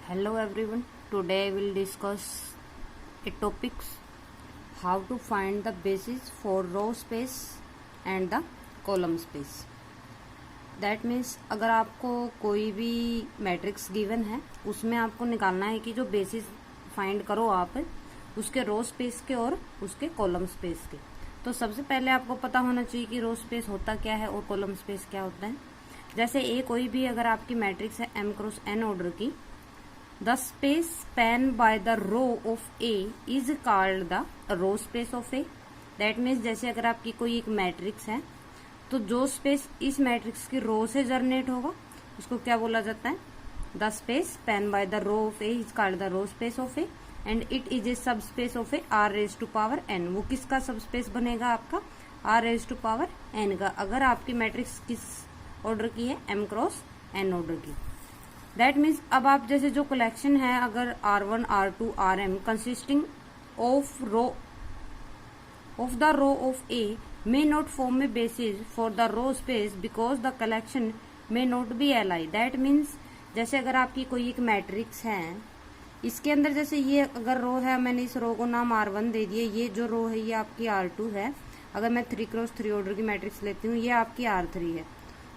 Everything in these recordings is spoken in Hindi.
Hello everyone. Today I will discuss a topics how to find the basis for row space and the column space. That means अगर आपको कोई भी मैट्रिक्स गिवन है उसमें आपको निकालना है कि जो बेसिस फाइंड करो आप उसके रो स्पेस के और उसके कॉलम स्पेस के। तो सबसे पहले आपको पता होना चाहिए कि रो स्पेस होता क्या है और कॉलम स्पेस क्या होता है। जैसे ए कोई भी अगर आपकी मैट्रिक्स है m क्रॉस n ऑर्डर की, the space span by the row of A is called the row space of A. That means जैसे अगर आपकी कोई एक मैट्रिक्स है तो जो स्पेस इस मैट्रिक्स की रो से जनरेट होगा उसको क्या बोला जाता है? The space span by the row of A is called the row space of A and it is a sub space of a R raise to power n. वो किसका सब स्पेस बनेगा? आपका R raise to power n का, अगर आपकी मैट्रिक्स किस ऑर्डर की है? m क्रॉस n ऑर्डर की। दैट मीन्स अब आप जैसे जो कलेक्शन है अगर R1 R2 Rm consisting of the row of A may not form a basis for the row space because the collection may not be Li। That means जैसे अगर आपकी कोई एक मैट्रिक्स है, इसके अंदर जैसे ये अगर रो है, मैंने इस रो को नाम R1 दे दिया, ये जो रो है ये आपकी R2 है। अगर मैं 3 क्रॉस 3 ऑर्डर की मैट्रिक्स लेती हूँ, ये आपकी R3 है।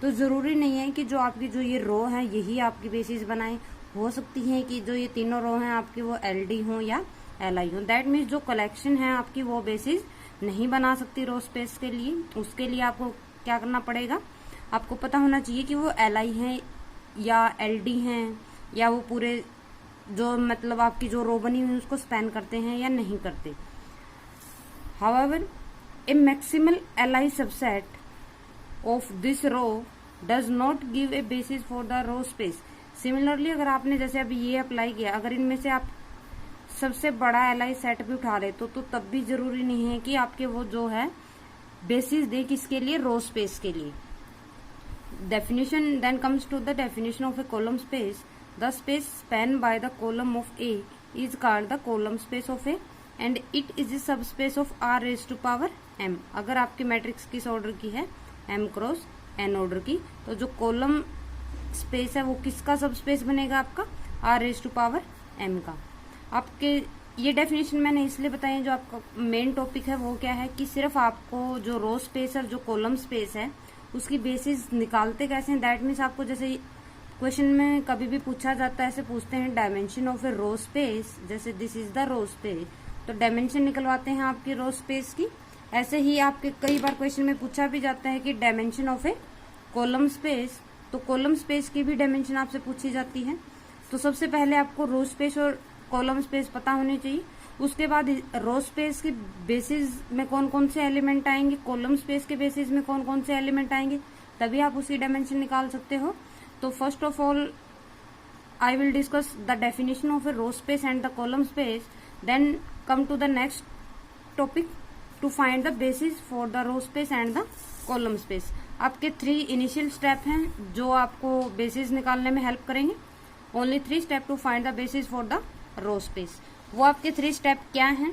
तो जरूरी नहीं है कि जो आपकी जो ये रो है यही आपकी बेसिस बनाए। हो सकती है कि जो ये तीनों रो हैं आपकी वो LD हो या LI हो। दैट मीन्स जो कलेक्शन है आपकी वो बेसिस नहीं बना सकती रो स्पेस के लिए। उसके लिए आपको क्या करना पड़ेगा? आपको पता होना चाहिए कि वो LI है या LD हैं या वो पूरे जो मतलब आपकी जो रो बनी हुई उसको स्पैन करते हैं या नहीं करते। However A maximal LI subset of this row does not give a basis for the row space। Similarly अगर आपने जैसे अभी ये अप्लाई किया, अगर इनमें से आप सबसे बड़ा LI सेट भी उठा रहे तो तब भी जरूरी नहीं है कि आपके वो जो है बेसिस दे किसके लिए? रो स्पेस के लिए। Definition then comes to the definition of a column space. The space span by the column of A is called the column space of A and it is a sub space of R raise to power m। अगर आपकी मैट्रिक्स किस ऑर्डर की है? m क्रॉस n ऑर्डर की, तो जो कॉलम स्पेस है वो किसका सब स्पेस बनेगा? आपका r raise to power m का। आपके ये डेफिनेशन मैंने इसलिए बताई, जो आपका मेन टॉपिक है वो क्या है कि सिर्फ आपको जो रो स्पेस और जो कॉलम स्पेस है उसकी बेसिस निकालते कैसे हैं। दैट मीन्स आपको जैसे क्वेश्चन में कभी भी पूछा जाता है, ऐसे पूछते हैं dimension of A row space, जैसे this is the row space, तो डायमेंशन निकलवाते हैं आपकी रो स्पेस की। ऐसे ही आपके कई बार क्वेश्चन में पूछा भी जाता है कि dimension of a column space, तो कॉलम स्पेस की भी डायमेंशन आपसे पूछी जाती है। तो सबसे पहले आपको रो स्पेस और कॉलम स्पेस पता होनी चाहिए। उसके बाद रो स्पेस के बेसिस में कौन कौन से एलिमेंट आएंगे, कॉलम स्पेस के बेसिस में कौन कौन से एलिमेंट आएंगे, तभी आप उसकी डायमेंशन निकाल सकते हो। तो first of all I will discuss the definition of A row space and the column space, then come to the next topic to find the basis for the row space and the column space. आपके 3 इनिशियल स्टेप हैं जो आपको बेसिस निकालने में हेल्प करेंगे। Only 3 step to find the basis for the row space. वो आपके 3 स्टेप क्या हैं?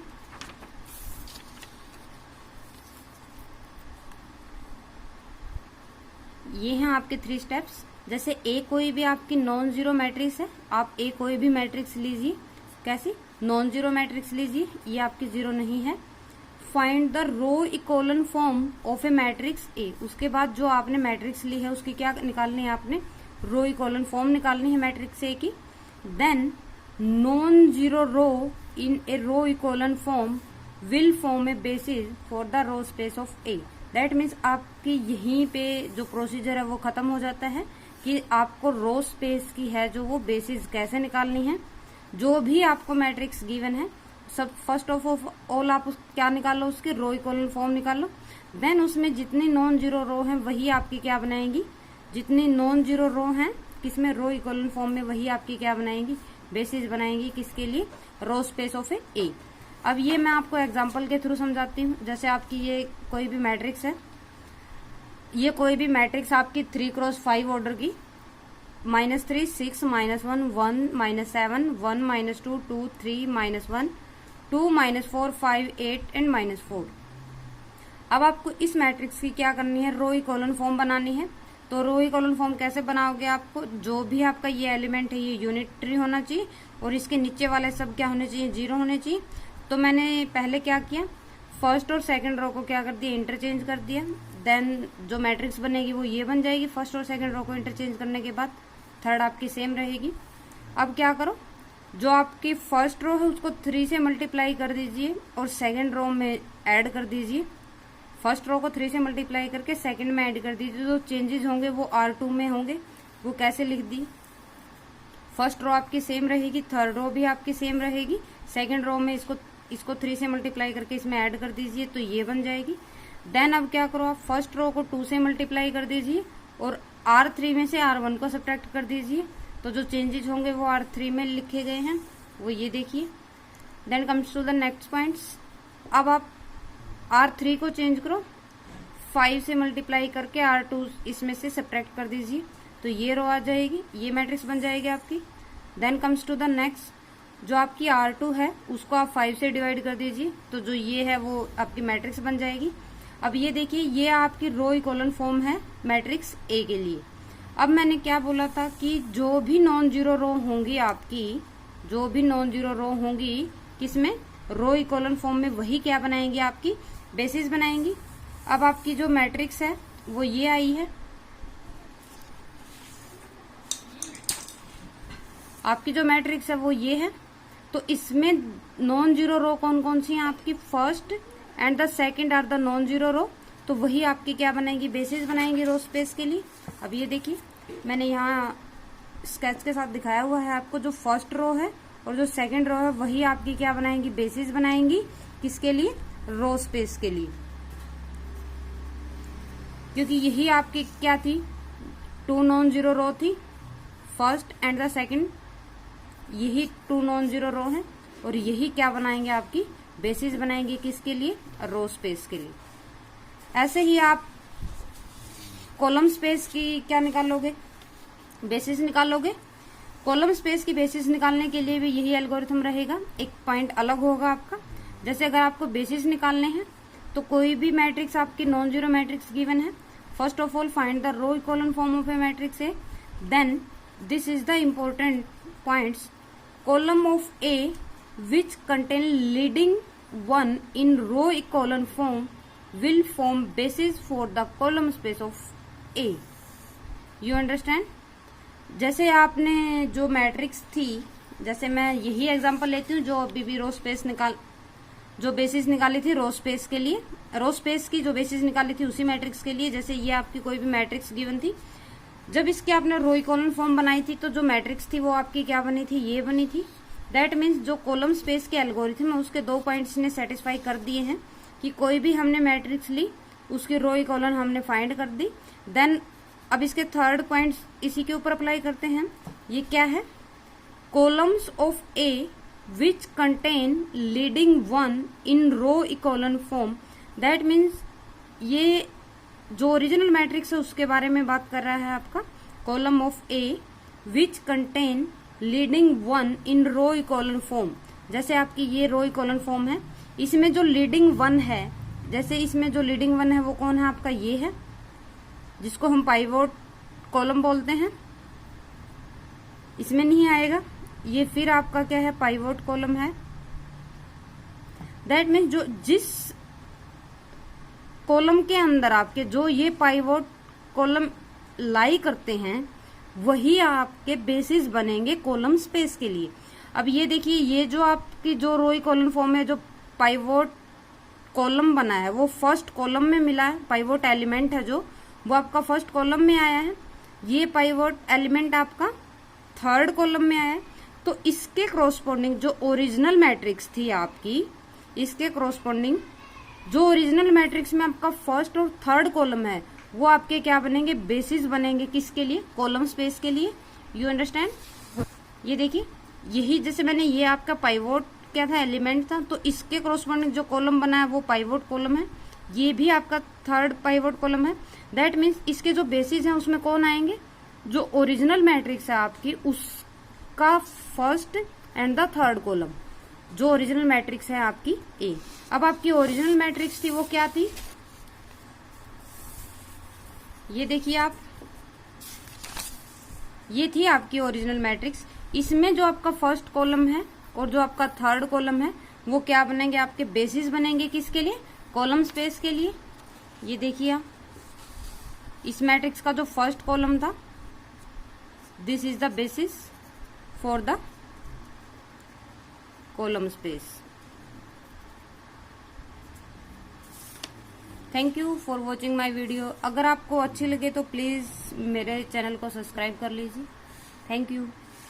ये हैं आपके 3 स्टेप्स। जैसे ए कोई भी आपकी नॉन जीरो मैट्रिक्स है, आप ए कोई भी मैट्रिक्स लीजिए। कैसी? नॉन जीरो मैट्रिक्स लीजिए, ये आपकी जीरो नहीं है। Find the row echelon form of a matrix A. उसके बाद जो आपने मैट्रिक्स ली है उसकी क्या निकालनी है? आपने रो इक्वलन फॉर्म निकालनी है मैट्रिक्स ए की। Then non zero row in a row echelon form will form a basis for the row space of A. That means आपकी यहीं पे जो प्रोसीजर है वो खत्म हो जाता है कि आपको रो स्पेस की है जो वो बेसिस कैसे निकालनी है। जो भी आपको मैट्रिक्स गिवन है सब फर्स्ट ऑफ ऑल आप क्या निकालो? उसके रो इक्वलन फॉर्म निकालो। देन उसमें जितनी नॉन जीरो रो हैं वही आपकी क्या बनाएंगी? जितनी नॉन जीरो रो हैं किसमें? रो इक्वलन फॉर्म में, वही आपकी क्या बनाएंगी? बेसिस बनाएंगी। किसके लिए? रो स्पेस ऑफ ए। अब ये मैं आपको एग्जांपल के थ्रू समझाती हूँ। जैसे आपकी ये कोई भी मैट्रिक्स है, ये कोई भी मैट्रिक्स आपकी 3 क्रॉस 5 ऑर्डर की, -3 6 -1 1 -7 1 -2 2 3 -1 2 -4 5 8 एंड -4। अब आपको इस मैट्रिक्स की क्या करनी है? रो इक्वलन फॉर्म बनानी है। तो रो इकोलन फॉर्म कैसे बनाओगे? आपको जो भी आपका ये एलिमेंट है ये यूनिटरी होना चाहिए और इसके नीचे वाले सब क्या होने चाहिए? 0 होने चाहिए। तो मैंने पहले क्या किया, फर्स्ट और सेकंड रो को क्या कर दिया? इंटरचेंज कर दिया। देन जो मैट्रिक्स बनेगी वो ये बन जाएगी। फर्स्ट और सेकंड रो को इंटरचेंज करने के बाद थर्ड आपकी सेम रहेगी। अब क्या करो, जो आपकी फर्स्ट रो है उसको 3 से मल्टीप्लाई कर दीजिए और सेकंड रो में ऐड कर दीजिए। फर्स्ट रो को 3 से मल्टीप्लाई करके सेकंड में ऐड कर दीजिए। जो चेंजेस होंगे वो R2 में होंगे। वो कैसे लिख दी? फर्स्ट रो आपकी सेम रहेगी, थर्ड रो भी आपकी सेम रहेगी, सेकंड रो में इसको 3 से मल्टीप्लाई करके इसमें ऐड कर दीजिए तो ये बन जाएगी। देन अब क्या करो, आप फर्स्ट रो को 2 से मल्टीप्लाई कर दीजिए और R3 में से R1 को सब्ट्रैक्ट कर दीजिए। तो जो चेंजेस होंगे वो R3 में लिखे गए हैं, वो ये देखिए। Then comes to the next points. अब आप R3 को चेंज करो, 5 से मल्टीप्लाई करके R2 इसमें से सब्ट्रैक्ट कर दीजिए तो ये रो आ जाएगी, ये मैट्रिक्स बन जाएगी आपकी। Then comes to the next, जो आपकी R2 है उसको आप 5 से डिवाइड कर दीजिए तो जो ये है वो आपकी मैट्रिक्स बन जाएगी। अब ये देखिए, ये आपकी रो इकोलन फॉर्म है मैट्रिक्स A के लिए। अब मैंने क्या बोला था कि जो भी नॉन जीरो रो होंगी आपकी, जो भी नॉन जीरो रो होंगी किसमें? रो इकोलन फॉर्म में, वही क्या बनाएंगी? आपकी बेसिस बनाएंगी। अब आपकी जो मैट्रिक्स है वो ये आई है। आपकी जो मैट्रिक्स है वो ये है। तो इसमें नॉन जीरो रो कौन कौन सी है आपकी? First and the second are the non zero row. तो वही आपकी क्या बनाएंगी? बेसिस बनाएंगी रो स्पेस के लिए। अब ये देखिए, मैंने यहाँ स्केच के साथ दिखाया हुआ है आपको। जो फर्स्ट रो है और जो सेकंड रो है वही आपकी क्या बनाएंगी? बेसिस बनाएंगी। किसके लिए? रो स्पेस के लिए। क्योंकि यही आपकी क्या थी? 2 नॉन जीरो रो थी, फर्स्ट एंड द सेकंड, यही 2 नॉन जीरो रो है और यही क्या बनाएंगे? आपकी बेसिस बनाएंगे। किसके लिए? रो स्पेस के लिए। ऐसे ही आप कॉलम स्पेस की क्या निकालोगे? बेसिस निकालोगे। कॉलम स्पेस की बेसिस निकालने के लिए भी यही एल्गोरिथम रहेगा। एक पॉइंट अलग होगा आपका। जैसे अगर आपको बेसिस निकालने हैं तो कोई भी मैट्रिक्स आपकी नॉन जीरो मैट्रिक्स गिवन है, first of all find the row echelon form of a matrix A. Then this is the important points, column of A which contain leading one in row echelon form will form basis for the column space of A. You understand? जैसे आपने जो मैट्रिक्स थी, जैसे मैं यही एग्जांपल लेती हूँ, जो अभी भी जो बेसिस निकाली थी रो स्पेस के लिए, रो स्पेस की जो बेसिस निकाली थी उसी मैट्रिक्स के लिए। जैसे ये आपकी कोई भी मैट्रिक्स गिवन थी, जब इसकी आपने रो इकोलन फॉर्म बनाई थी तो जो मैट्रिक्स थी वो आपकी क्या बनी थी? ये बनी थी। दैट मीन्स जो कॉलम स्पेस के एल्गोरिथम है उसके 2 पॉइंट्स ने सेटिस्फाई कर दिए हैं कि कोई भी हमने मैट्रिक्स ली उसकी रो इकोलन हमने फाइंड कर दी। देन अब इसके थर्ड पॉइंट्स इसी के ऊपर अप्लाई करते हैं। ये क्या है? Columns of A which contain leading one in row echelon form. That means ये जो ओरिजिनल मैट्रिक्स है उसके बारे में बात कर रहा है आपका। Column of A which contain leading one in row echelon form. जैसे आपकी ये रो इकोलन फॉर्म है, इसमें जो लीडिंग वन है, जैसे इसमें जो लीडिंग वन है वो कौन है? आपका ये है, जिसको हम पाइवोट कॉलम बोलते हैं। इसमें नहीं आएगा ये, फिर आपका क्या है? पाइवोट कॉलम है। दैट मीन्स जो जिस कॉलम के अंदर आपके जो ये पाइवोट कॉलम लाई करते हैं वही आपके बेसिस बनेंगे कॉलम स्पेस के लिए। अब ये देखिए, ये जो आपकी जो रो इकोलन फॉर्म है, जो पाइवोट कॉलम बना है वो फर्स्ट कॉलम में मिला है। पाइवोट एलिमेंट है जो, वो आपका फर्स्ट कॉलम में आया है। ये पाइवोट एलिमेंट आपका थर्ड कॉलम में आया है। तो इसके कॉरस्पॉन्डिंग जो ओरिजिनल मैट्रिक्स थी आपकी, इसके कॉरस्पॉन्डिंग जो ओरिजिनल मैट्रिक्स में आपका फर्स्ट और थर्ड कॉलम है वो आपके क्या बनेंगे? बेसिस बनेंगे। किसके लिए? कॉलम स्पेस के लिए। You understand? ये देखिए, यही जैसे मैंने ये आपका पाइवोट क्या था? एलिमेंट था। तो इसके कॉरस्पॉन्डिंग जो कॉलम बना है वो पाइवोट कॉलम है। ये भी आपका थर्ड पाइवोट कॉलम है। दैट मीन्स इसके जो बेसिस हैं उसमें कौन आएंगे? जो ओरिजिनल मैट्रिक्स है आपकी उसका first and the third column, जो ओरिजिनल मैट्रिक्स है आपकी ए। अब आपकी ओरिजिनल मैट्रिक्स थी वो क्या थी? ये देखिए आप, ये थी आपकी ओरिजिनल मैट्रिक्स। इसमें जो आपका फर्स्ट कॉलम है और जो आपका थर्ड कॉलम है वो क्या बनेंगे, आपके बेसिस बनेंगे। किसके लिए? कॉलम स्पेस के लिए। ये देखिए आप, इस मैट्रिक्स का जो फर्स्ट कॉलम था, this is the basis for the column space. Thank you for watching my video. अगर आपको अच्छी लगे तो प्लीज मेरे चैनल को सब्सक्राइब कर लीजिए। Thank you.